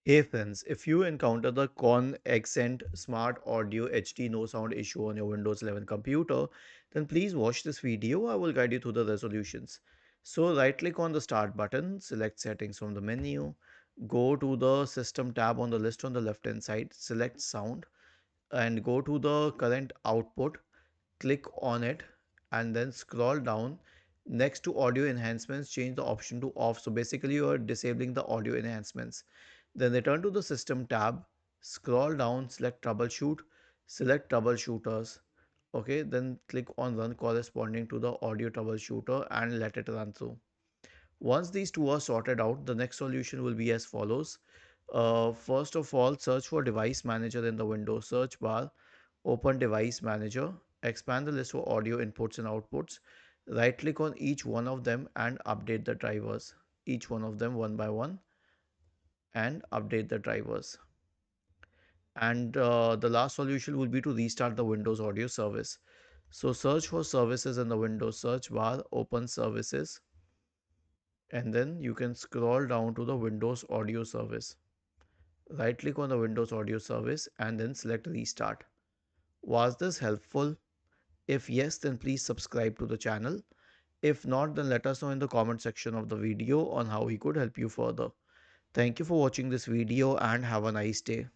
Hey friends, if you encounter the Conexant SmartAudio HD no sound issue on your Windows 11 computer, then please watch this video. I will guide you through the resolutions. So right click on the start button, select settings from the menu, go to the system tab on the list on the left hand side, select sound and go to the current output, click on it and then scroll down. Next to audio enhancements, change the option to off. So basically you are disabling the audio enhancements. Then return to the system tab, scroll down, select troubleshoot, select troubleshooters. Okay, then click on run corresponding to the audio troubleshooter and let it run through. Once these two are sorted out, the next solution will be as follows. First of all, search for device manager in the Windows search bar, open device manager, expand the list for audio inputs and outputs, right click on each one of them and update the drivers, each one of them one by one, and update the drivers. And the last solution will be to restart the Windows audio service. So search for services in the Windows search bar, open services, and then you can scroll down to the Windows audio service. Right click on the Windows audio service and then select restart. Was this helpful? If yes, then please subscribe to the channel. If not, then let us know in the comment section of the video on how he could help you further. Thank you for watching this video and have a nice day.